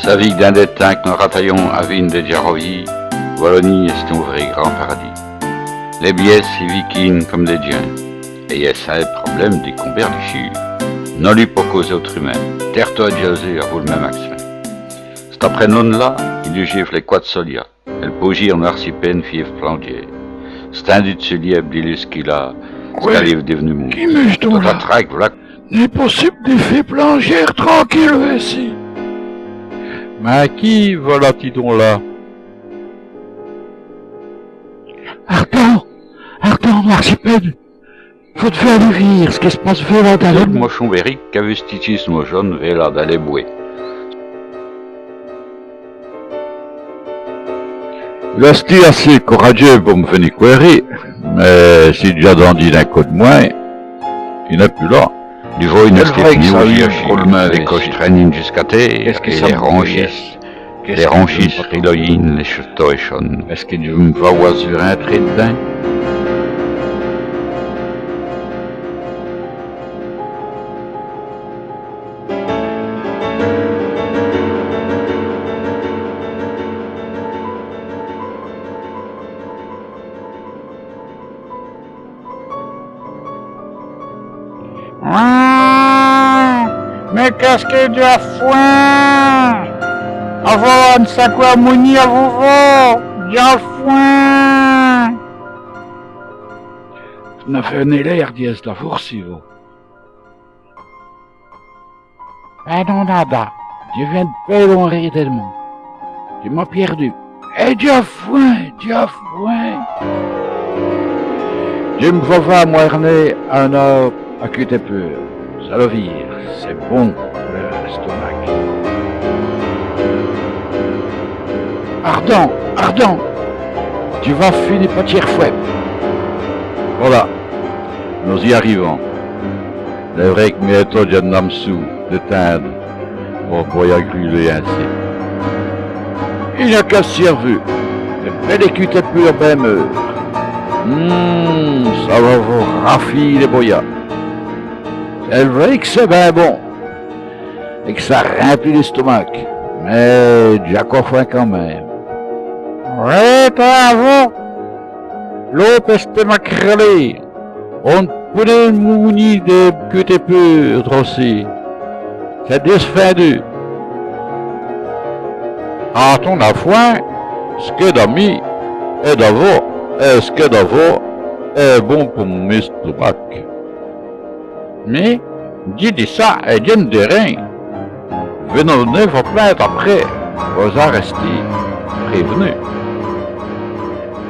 Savig d'un des tanks nos rataillons à vin de Jarovi, Wallonie est un vrai grand paradis. Les biais si vikings comme des diens, et y a ça le problème des combers du chur. Non lui pour causer autre humain, terre-toi Jésus à vous le même accent. C'est après non là, il lui gifle les quad solia, elle bougie en arcipène fief plandier. C'est un dit de ce lièvre d'illus qu'il a, ce qu'elle est devenu mou. Qui me donc là? Voilà. N'est possible d'effet plangère tranquille ici. Mais qui voilà-t-il donc là? Artan, l'archipel. Faut te faire rire, ce qui se passe vers là d'aller. Le mochon Béric qu'avustitis nos jeunes vers là d'aller bouer. Là, c'est assez courageux pour me venir querer, mais si déjà dandy d'un coup de moins, il n'est plus là. Du voie une vrai que ça a eu un problème les avec coches ici. traînent jusqu'à terre, Qu'est-ce que et ça les me ranchis, Qu'est-ce les que ranchis, je me riloïnes, les chutons et chonnes. Est-ce qu'il me va oisir un trait de bain? Mais qu'est-ce que du foin? Avant de s'acquer mouni à vous voir, du foin. Tu n'as fait un l'air dièse la force, vous. Ah non, nada. Tu viens de payer mon rire tellement. Tu m'as perdu. Et du foin. Je me vois moerner un homme à côté pur. Ça le vire, c'est bon pour le stomac. Ardent, Tu vas finir par tirer fouet. Voilà, nous y arrivons. C'est vrai que mes méthodes de Namsou, de Tinde, vont pouvoir grûler ainsi. Il n'y a qu'à se servir. Le bel écuté pur ben mûr. Ça va vous raffiler les boyas. C'est vrai que c'est bien bon. Et que ça remplit l'estomac. Mais j'ai encore faim quand même. Oui, bravo. L'eau peste ma crêlée. On prenait une mounie de côté pur aussi. C'est disfendu. À ton affoin, ce que d'amis est d'avant, et ce que d'avant est bon pour mon estomac. Mais, dis ça et dis de rien. Venons vous plaindre après, vous arrêter, prévenus.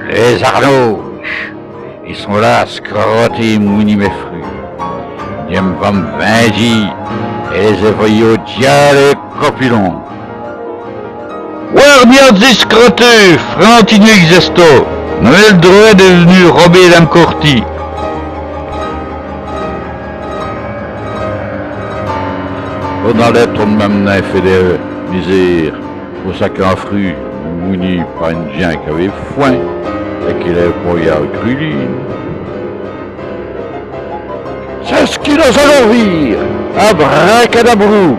Les arlouches, ils sont là à scrotter mouni mes fruits. J'aime pas me venger, et les évoyer au diable et copulons. Ouais, bien discroteux, frantinu existo. Noël droit est venu rober l'encorti. On allait tout de même d'un fait de misère, pour ça qu'un fruit mouni par une gens qui avait foin, et qu'il avait pas eu à cruline. C'est ce qui nous allons vire. Abracadabrou.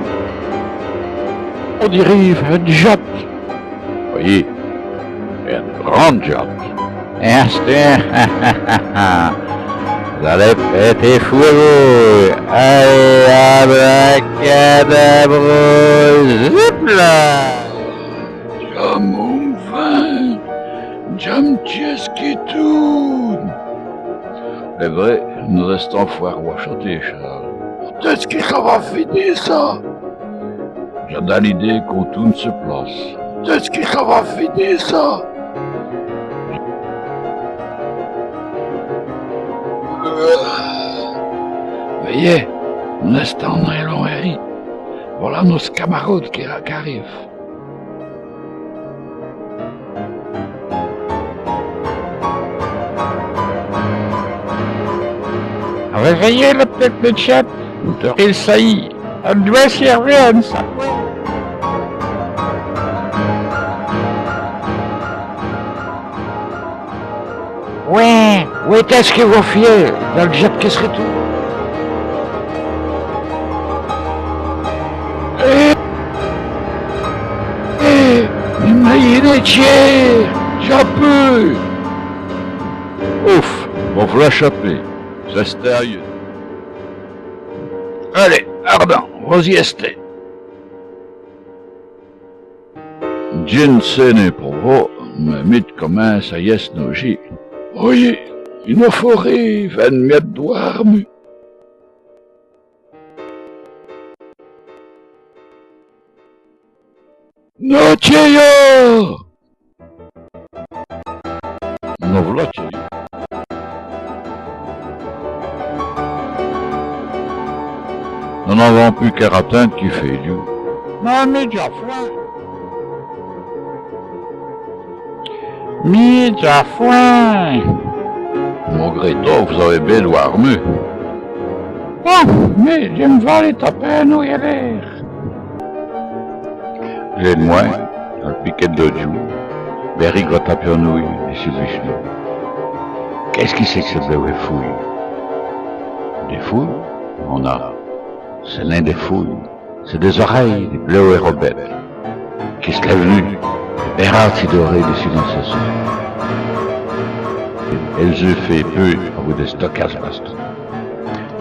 On dérive un jet. Voyez, une grande jatte. Vous allez péter fou, vous. Allez, abracadabra, zip là. Jam mon vin. Jam tieski tout. C'est vrai, nous restons foire ou à chanter, Charles. Qu'est-ce qui va finir ça? J'ai dans l'idée qu'on tourne se place. Qu'est-ce qui va finir ça? Voyez, nous restons dans les longs hérits. Voilà nos camarades qui arrivent. Réveillez le peuple de chat. Il saillit. On doit servir un sac. Ouais, où est-ce que vous fiez? Dans le jet qui serait tout. métier, j'en peux. Ouf, bon voilà chapé. Ça c'était aïeux. Allez, Ardent, vas-y este. Jensen pour vous, mais mit commence à yes noger. Oye, une forêt, 20 mètres d'ouarme. Nocheyo! Non voilà tu. Nous n'avons plus qu'à atteindre qui fait du. Non, mais déjà foin. Mais déjà foin. Mon Gréto, vous avez bien l'armée. Oh, mais j'aime voir les tapins où il y a l'air. J'ai de moins, un piquet de Dieu. Berry va taper en nouille, ici Vishnu. Qu'est-ce qui c'est que c'est des fouilles? Des fouilles? On a. C'est l'un des fouilles. C'est des oreilles, des bleus et robettes. Qui se lèvent nues, des berards dorés dessus dans ce sol. Elles ont fait peu à vous des stockages bastes.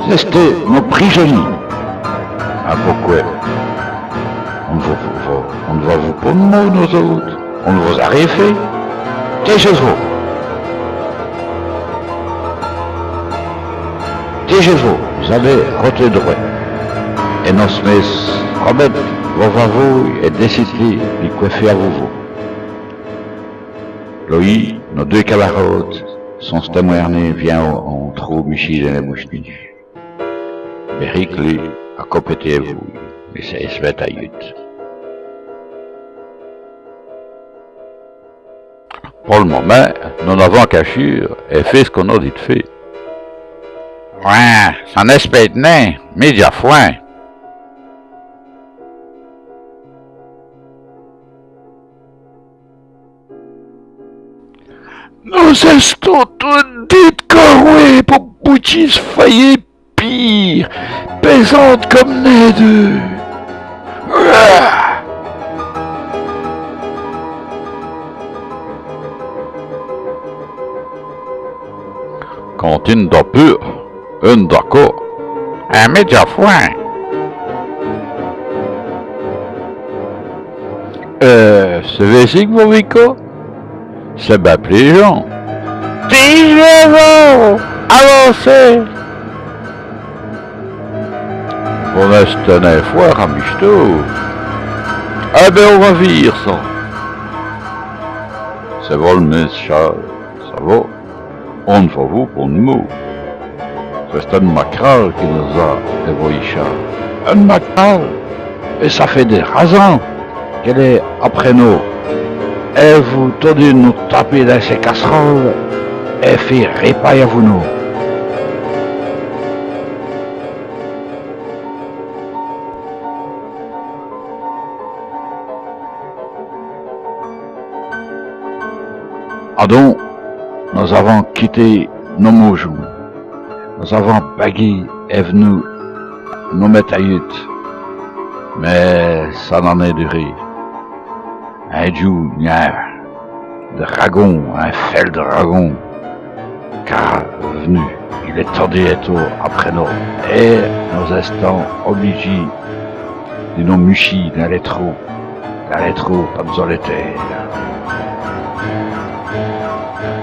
C'était nos prisonniers. Ah pourquoi? On ne va vous pas nous, nous autres. On ne vous a rien fait. Taisez-vous. Taisez-vous. Vous allez rôter droit. Et nos smiths remettent vos vavous et décider de coiffer à vous. Loïc, nos deux camarades, sont témoignés vient en trop Michel et la bouche nue. Béric, lui, a compété vous, mais c'est se met à yut. Pour le moment, nous n'avons qu'à chier et fait ce qu'on a dit de fait. Ouais, c'en espèce de nain, média foin. Nous estons toutes dites corrouées pour boutis faillir pire, pesantes comme les deux. Quand une d'en pur, une d'accord. Un média foin. C'est Vessic, mon Vico? C'est bien les gens. Tirez-vous! Avancez! On a ce tenait foire à Michto. Ah ben on va vivre ça. C'est bon le monsieur Charles, ça va? On ne va vous pour nous mots. C'est un macral qui nous a évoqué Charles. Un macal! Et ça fait des raisons qu'elle est après nous. Et vous tenez nous taper dans ces casseroles et faire répailler à vous nous. Ah donc, nous avons quitté nos moujous. Nous avons bagué et venu nous mettre à hutte. Mais ça n'en est duré. Un jour, il y a un dragon, un fel dragon, car venu, il est tendu et tout après nous. Et nous restons obligés de nous mucher dans les trous comme dans les terres.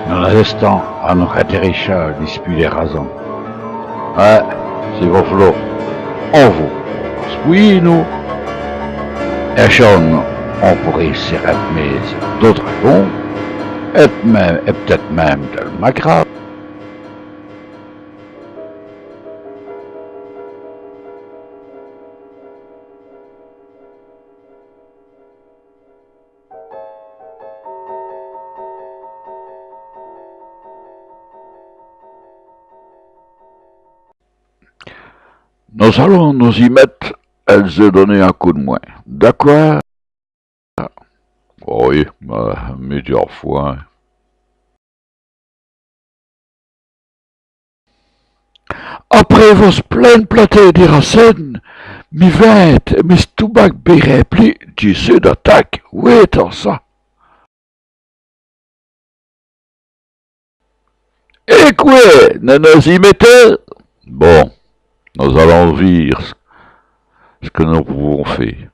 Nous restons à nous atterrir dispute des raisons. Ouais, c'est vos flots. On vous. Oui, nous. Et Sean, on pourrait s'y ramener d'autres dragons, et peut-être même de le macabre. Nous allons nous y mettre, elle se donner un coup de moins. D'accord? Oui, média foin. Après vos plaines platées des racines, mi vingt, mi stoubac béret pli, du sud attaque, oui, dans ça. Et quoi, ne nous y mettez? Bon, nous allons voir ce que nous pouvons faire.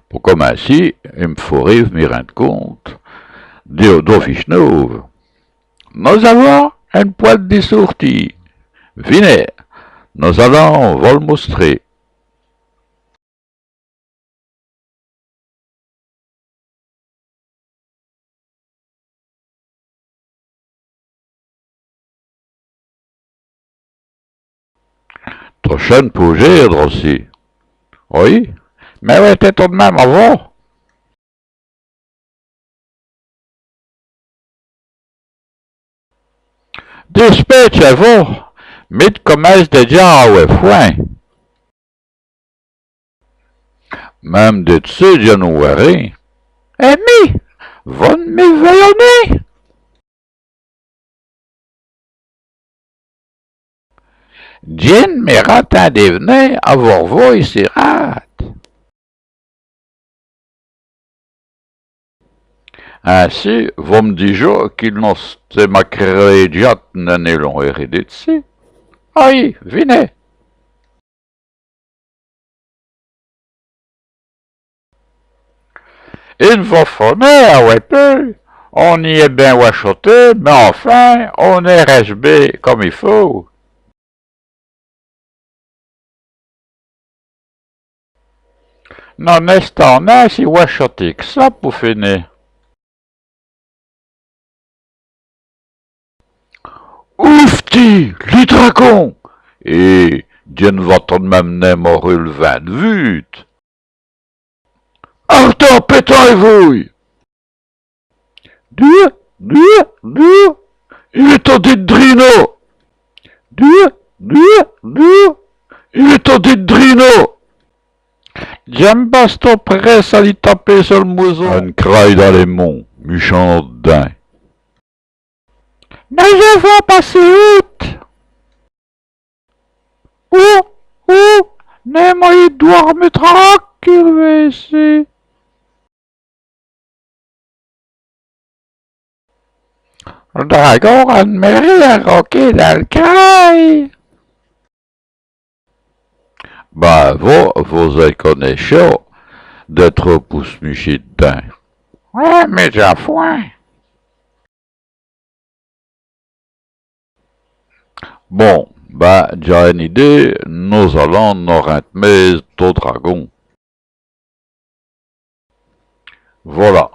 Pour commencer, il me faudrait me rendre compte d'office nouveau. Nous avons une poêle de sortie. Venez, nous allons vous le montrer. Ta chaîne pour gérer aussi. Oui, mais ouais, t'es tout de même avant. Dispatch avant, mais de commence déjà à foin. Même de ce January. Amy, von me veillonner. Jen me ratin devenait avoir voix si rate. Ainsi, vous me dites qu'il n'en s'est ma crédiate n'en l'ont hérédité. Aïe, venez. Il va faire, ouais peu. On y est bien wachoté, mais enfin, on est resté comme il faut. Non est en a si wachoté que ça pour finir. Oufti, les dragons! Et Dieu va tout de même m'aurait le vin de vue. Arrêtez, pétard et vous! Dieu, il est en dit de Drino! Dieu, il est en dit de Drino! J'aime basto presse à lui taper sur le museau. Un craille dans les monts, méchant d'un. Mais je vais passer out! Ne moi il doit me tranquille ici. Le dragon a une mairie à roquer dans le craille. Ben, vous êtes connaissant d'être pousse-muché dedans. Ouais, mais j'ai foin. Bon, ben, j'ai une idée, nous allons nous rentrer au dragon. Voilà,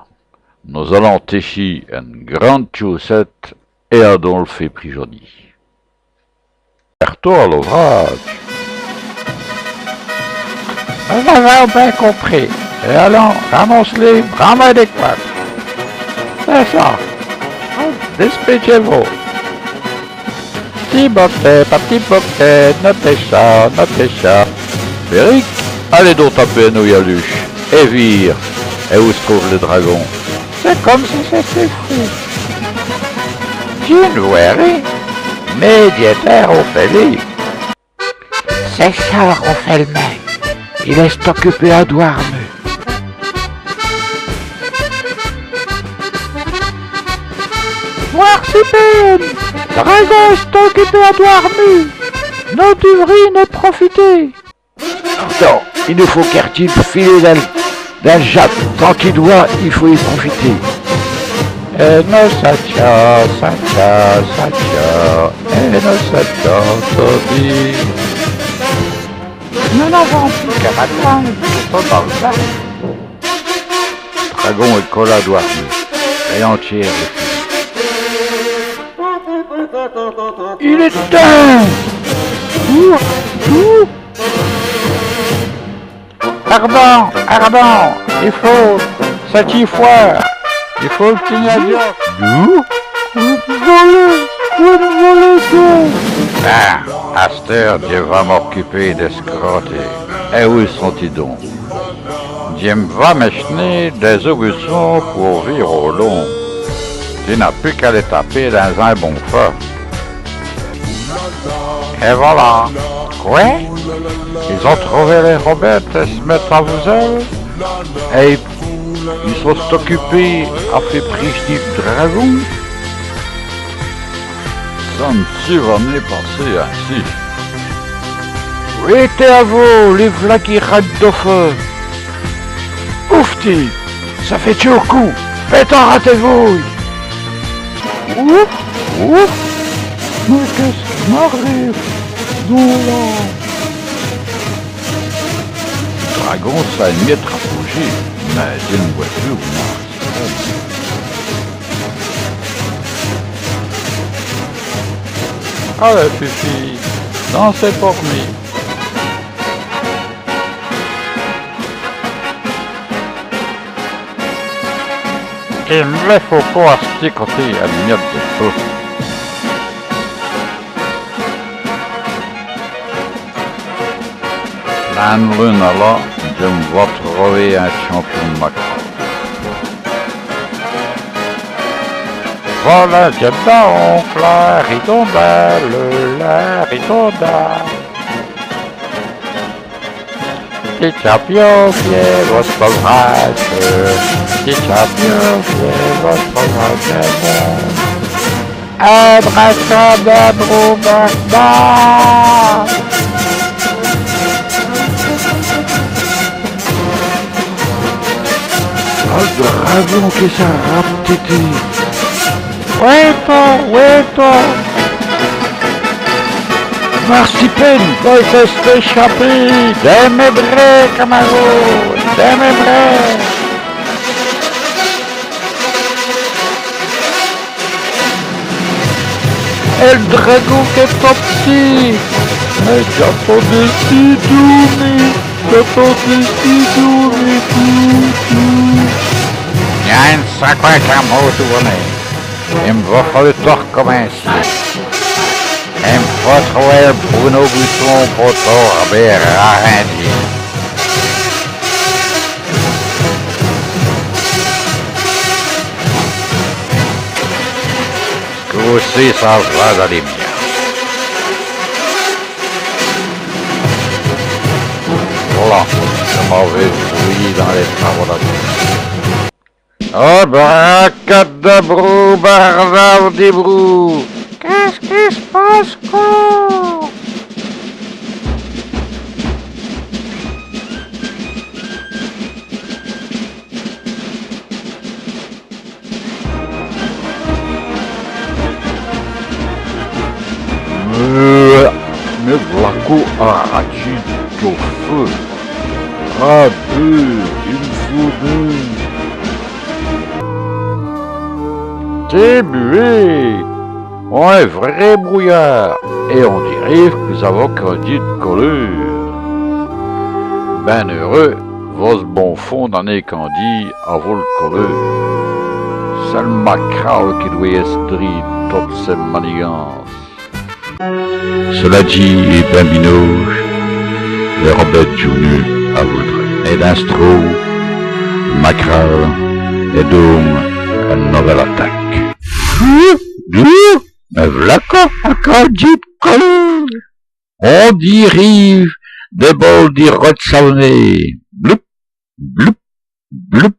nous allons técher une grande chaussette et Adolphe est prisonnier. Perto à l'ouvrage. Nous avons bien compris. Et allons, ramasse-les, ramasse des couettes. C'est ça. Despêchez-vous. Petit bouquet, notez ça. Béric, allez donc taper nous Yaluche. Et vire. Et où se trouve le dragon? C'est comme si c'était fou. January, médiateur Ophélie. C'est ça, Ophélie. Il est occupé à Douarneux. Voir si peine. Dragon est occupé à Douarneux. Nous devrions en profiter. Non, il nous faut qu'Artil filer d'un jatte. Tant qu'il doit, il faut y profiter. Et nous satia. Et nous satia, Toby. Nous n'avons plus qu'à m'attendre, tout dans le bac. Dragon et cola Douarneux. Et entière les filles. Il est temps. Ardent, il faut, cette fois, il faut le signaler. D'où? Volez. Ah, Aster, Dieu va m'occuper d'escroter. Et où sont-ils donc? Dieu va m'échener des solutions pour vivre au long. Tu n'as plus qu'à les taper dans un bon feu. Et voilà. Quoi? Ils ont trouvé les robettes et se mettent à vous ailes? Et ils sont occupés à faire prisonnier le dragon? Ça ne va me passer ainsi. Oui, t'es à vous, les v'là qui ratent de feu. Oufti, ça fait tuer au cou. Faites-en ratez-vous. Ouf, ouf. Mais qu'est-ce qui m'arrive? Là. Le dragon, ça une miette rapprochée, mais c'est une voiture, moi. Allez, Fifi, dansez pour moi. Il me faut pas à ce côté à miette de feu. Plein de lune là, je me vois trouver un champion de macro. Voilà, j'ai donc la ridondelle, la ridondelle. Petit champion, fiez votre brasse, petit champion, fiez votre brasse. Un brassard de broubarda. Oh, le dragon qui s'arrape, tété. Ouais, toi. Marcipen, Voi siete sciapi, demme bre, camarou, demme bre. et le dragon qui est pas petit. Mais j'ai pas de sidoumi, j'ai pas de sidoumi, tout. Viens, 50 mot tourné. Il me va falloir tout recommencer. Il me faut trouver Bruno Buisson pour tomber arrêté. Ce que aussi, ça va dans les miens. Voilà, je m'en vais fouiller dans les travaux là-dessus. Abracadabrou, bardaudibrou. Qu'est-ce qui se passe, quoi? Mais Vlaco a rachi au feu. Ah, deux, il faut deux. C'est bué. Un vrai brouillard. Et on dirait que nous avons crédit de collure. Ben heureux, vos bon fond dans les candis à vos collure. C'est le macral qui doit estrer toutes ces manigances. Cela dit, et ben binoche, le Robert Junior à votre. Et d'instro, macral, et dôme, une nouvelle attaque. Mais Vlaco a crédit de collure. On dérive des bols d'irrote savonné. Bloup, bloup, bloup,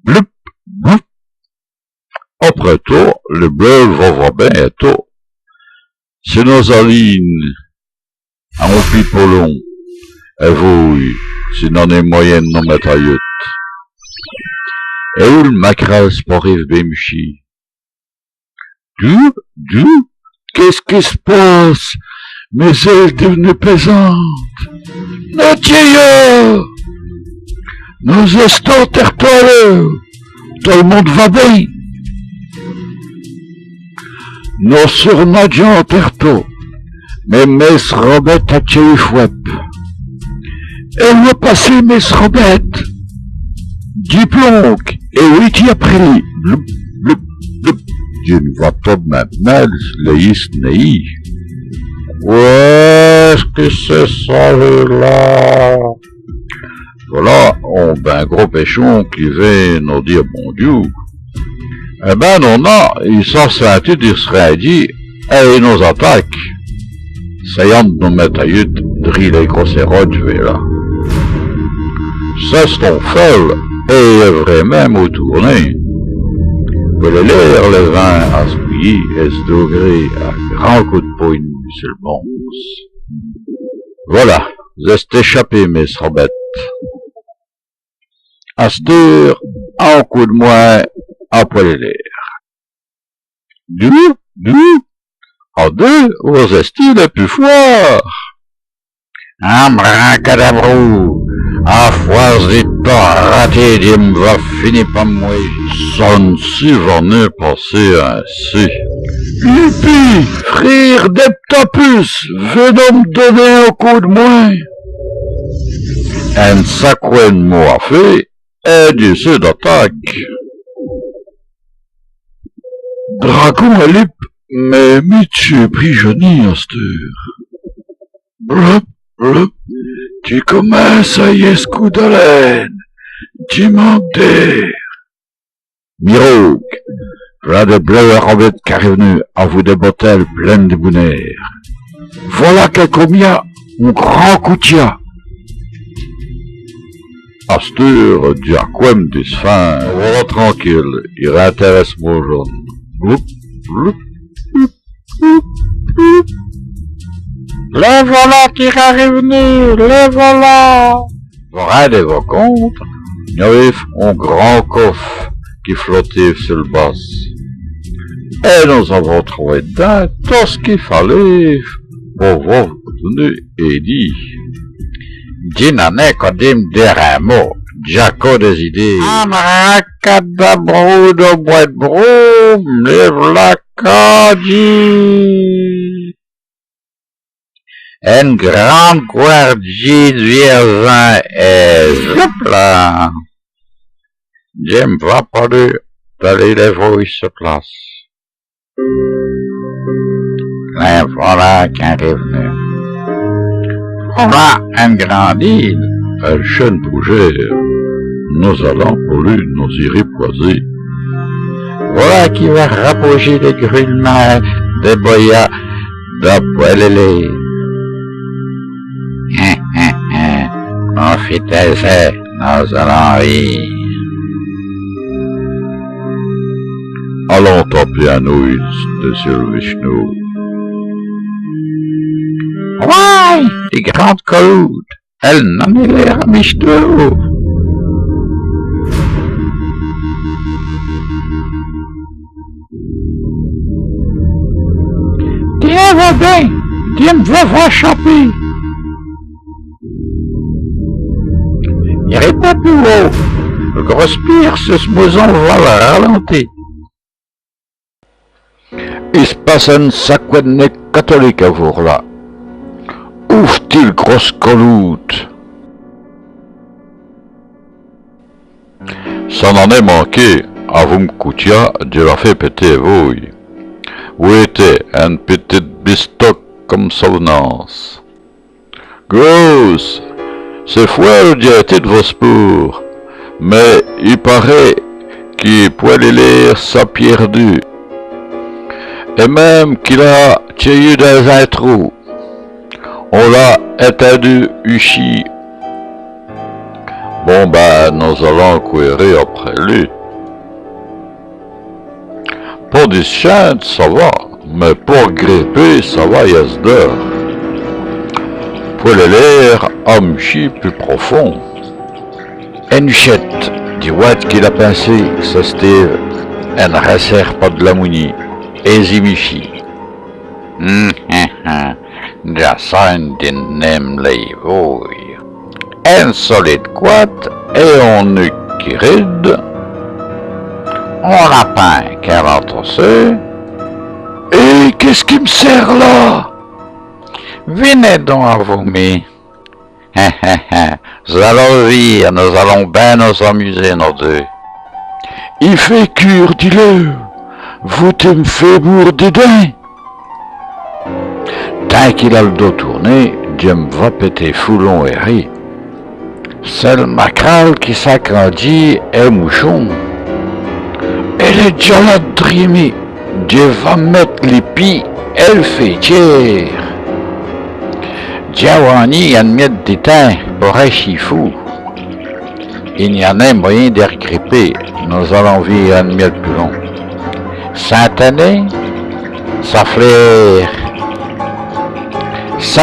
bloup, bloup. Après tout, le bleu va voir bien et tout. C'est nos alines, à mon pipolon, et vous, c'est dans les moyennes non métailloutes. Et où le macral sportif bémchi? Qu'est-ce qui se passe? Mes ailes devenues pesantes. Nos tiers! Nos estons tertoileux! Tout le monde va bien! Nos surnagions terto, mais Mess Robette a tué fouep. Elle va passer Mess Robette. Diplonque, et oui, t'y as pris. Bloup, bloup, bloup. Je ne vois pas maintenant, laïs naïf. Ouais, est-ce que c'est ça, là? Voilà, on ben gros péchon qui vient nous dire bon Dieu. Eh ben non, ils sont sentis dire serait dit, et nos attaques. Sayant de nous mettre à yut, driller les grosses roches, là. C'est ton folle, et vrai même au tourné. Vous allez lire le vin à se Guy est degré à grand coup de poing sur le bon. Voilà, vous êtes échappés, mes sorbets. À cette heure, un coup de moins, à poil l'air. En deux, vous êtes le plus fort. Abracadabrou, à fois et raté, Dieu me va finir par moi. Sonne si j'en ai passé ainsi. Youpi, frère d'Eptapus, venons me donner un coup de moins. Un sacré de mot à fait, et du sud d'attaque. Dragon à l'ip, mais Mitch est prisonnier à cette heure. Blup, blup, tu commences à y est coup d'haleine, tu manques d'air. Mirouk, voilà de bleu arrobette qui est revenu à vous des bottelles pleines de bonheur. Voilà quelques mia, un grand coutia. À cette heure, Diaquem disfin, voilà tranquille, il réintéresse mon jaune. Bloup, bloup, bloup, bloup, bloup. Les voilà qui est revenu, les voilà. Vous rendez-vous compte? Il y avait un grand coffre qui flottait sur le bas. Et nous avons trouvé dedans tout ce qu'il fallait pour vous donner et dire. Dînane kodim deramo, Jaco des idées. Abracadabrou de bois de broum, lève la cadi. Une grande guardie de vierzin et zoup là. J'aime va pas d'aller les voix sur place. Les voilà qui est revenu. Voilà une grande île, un chêne bougère. Nous allons pour lui nous y reposer. Voilà qui va rapprocher les grûlements des boyas d'Apoilélé. Profitez-en, nous allons rire. Allons taper un ouïe de sur Vishnu. Ouais, les grandes coloutes, elles n'en est l'air à Vishnu. Tiens, va bien, tiens, va choper. N'irai pas plus haut. Le gros spire, ce moison va le ralentir. Il se passe un sacré catholique à vous là. Ouf-t-il grosse coloute. Ça n'en est manqué. À vous me coûtia, Dieu l'a fait péter vous. Où était un petit bistoc comme souvenance. Grosse. C'est fouet diété de vos spours, mais il paraît qu'il pouvait lire sa perdu, et même qu'il a tiré dans un trou. On l'a étendu ici. Bon ben, nous allons courir après lui. Pour des chiens, ça va, mais pour gripper, ça va Yazdor. Pour l'air, homme chi plus profond. Enchette, dit Watt qu'il a pensé, ça Steve, elle ne resserre pas de la mounie, et zimichi. Jassin n'aime les vouilles. Un solide quat et on nuque qui ride. On lapin qui rentre. Et qu'est-ce qui me sert là? Venez donc à vous, mais... Nous allons rire, nous allons bien nous amuser, nos deux. Il fait cure, dis-le. Vous me fait bourrer dedans. Tant qu'il a le dos tourné, Dieu me va péter foulon et rit. C'est le macral qui s'agrandit et mouchon. Et les déjà là de Dieu va mettre les pieds et le fait tiers. Diawani admet des temps pour un chifou. Il n'y en a moyen de regripper. Nous allons vivre un mieux plus long. Sainte année, Ça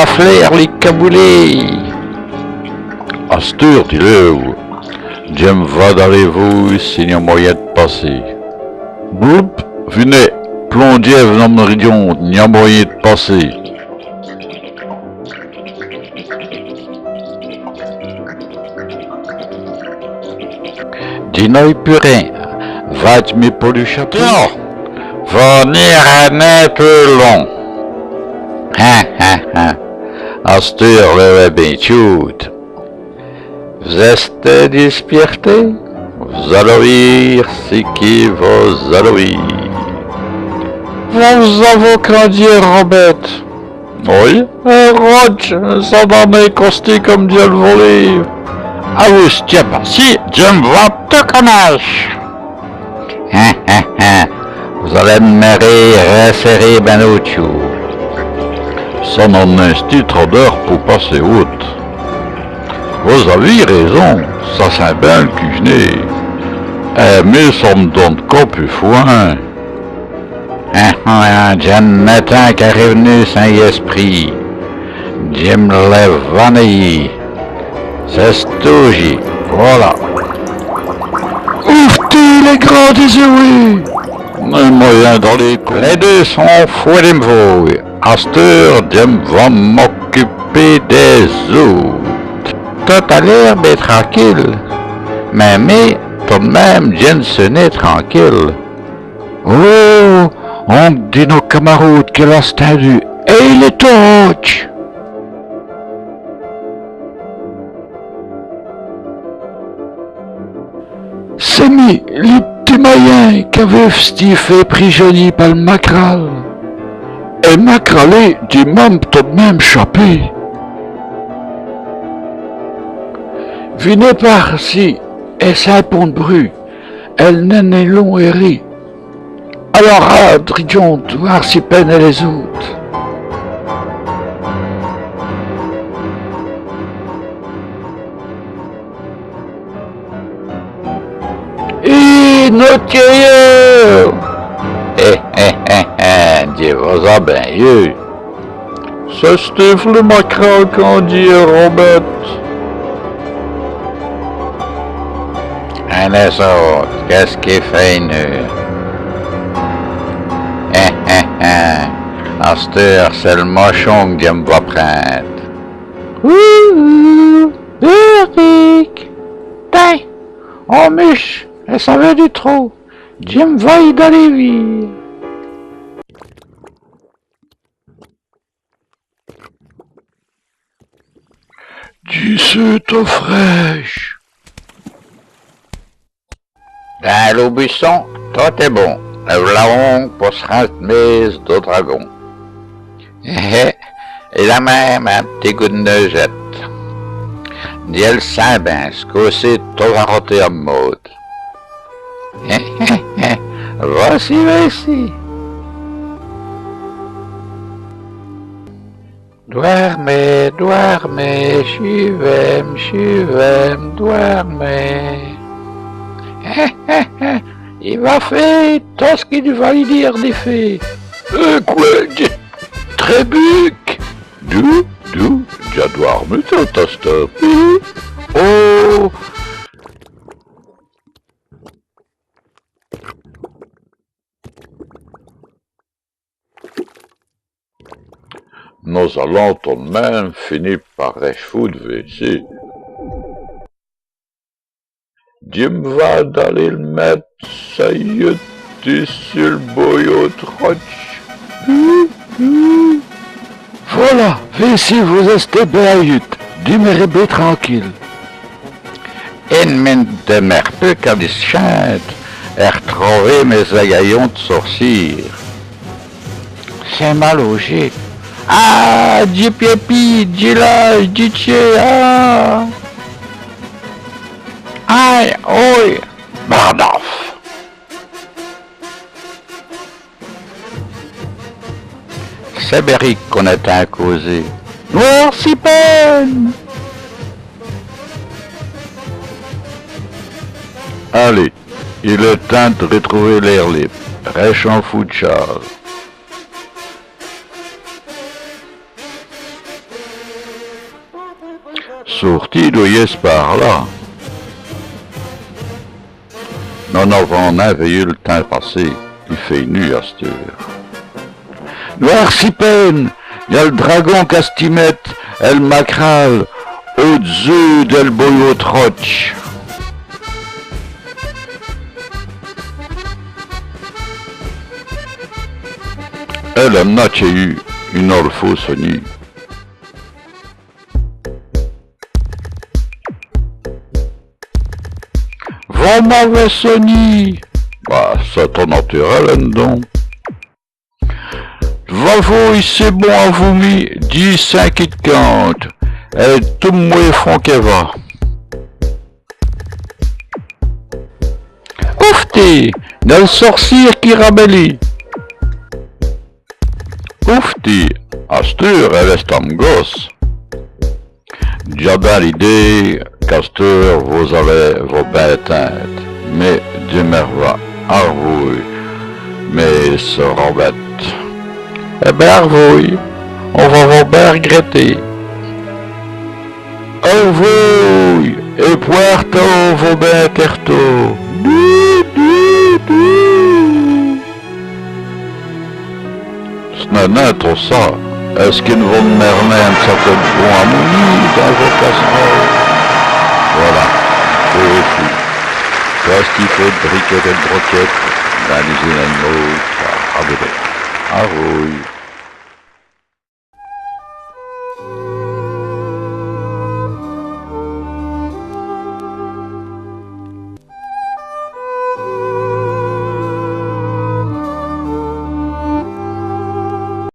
flaire les caboulés. Astur, dis-le, Jim va dans les vous, signe moyen de passer. Bloup, venez, plongeez dans le méridion, n'y a moyen de passer. Dinoï purin, va-tu me pour du chapeau? Non, venir un peu long. Astur, le bien chute. Vous êtes despierté? Vous allez rire, c'est qui vous allez. Vous avez grandi, Robert. Oui? Roach, ça va m'écoster comme Dieu le volé. Ah oui, tiens pas, si, Jim va te connaître. Vous allez me resserrer ben au chou. Ça n'en est trop d'heure pour passer outre. Vous avez raison, ça c'est bien le cuisiner. Mais ça me donne qu'au plus foin. Jim matin qui est revenu sans esprit. Jim lève vanille. C'est tout, voilà. Ouf, les grands désolés. Un moyen dans les coups. Les deux sont fous de m'vaux. Astur, Jim va m'occuper des autres. Tout a l'air bien tranquille. Mais tout de même, Jensen est tranquille. Oh, on dit nos camarades que la statue et les torches. C'est mis les petits moyens qu'avait Steve prisonnier par le macral. Et macralé du même tout de même chopé. Venez par ci, et ça pont de bru. Elle n'est long et rit. Alors, Adrion, voir si peine et les autres. Et notre cueilleur! Dieu vous a bien eu. C'est Steve le macral qu'on dit Robert. Et les autres, qu'est-ce qu'il fait nous? Astur, c'est le mochon que Dieu me va prendre. Ouh, Eric! Tiens, oh miche, elle savait du trop. Dieu me va y dans les vies. Du sucre fraîche. Dans l'Aubusson, tout est bon. La honte pour se rentrer de dragon. Et la même un petit goût de neigette. Dieu le sait bien, ce coup-ci, tout va roter en mode. Voici. Dormez, chuvem, dormez. Il va faire tout ce qu'il va y dire des faits. Quoi? Trébuc? Du, já dorme tout stop. Oh! Nous allons tout de même finir par réchauffer de WC. Jim va d'aller le mettre, ça y est, sur le boyau troche. Voilà, si vous restez bien, demeurez tranquille. Une minute demeure peu quand il chante et retrouver mes agaillons de sourcils. C'est mal logé. Ah, dis pépi, dis là, dis tiens, ah. Aïe, oi, bardaf. C'est Béric qu'on est à causer. Noir si peine. Allez, il est temps de retrouver l'air libre. Reste en fou de Charles. Sorti d'Oyes par là. Non, on avait eu le temps passé. Il fait nu à cette heure. Noir si peine, il y a le dragon castimette, el macral, au-dessus del boyo troch. Elle a eu une orphosophonie. Vos mauvais Sony. Bah, c'est ton naturel, donc. Vavouille, c'est bon à vomi, 10-5 qui te compte. Et tout moins fond qu'elle va. Oufti, dans le sorcier qui rabellit. Oufti, Astur, elle est un gosse. Déjà bien l'idée qu'Astur, vous avez vos belles têtes. Mais demeure arvouille, mais il sera bête. Eh ben arvouille, on va vous bien regretter. Arvouille, et puerto vos bien terto. Ce n'est trop ça. Est-ce qu'ils vont me merner un certain bon harmonie dans vos casseroles? Voilà, c'est fou. Qu'est-ce qu'il faut de briquettes et de broquettes dans les animaux? Ah oui.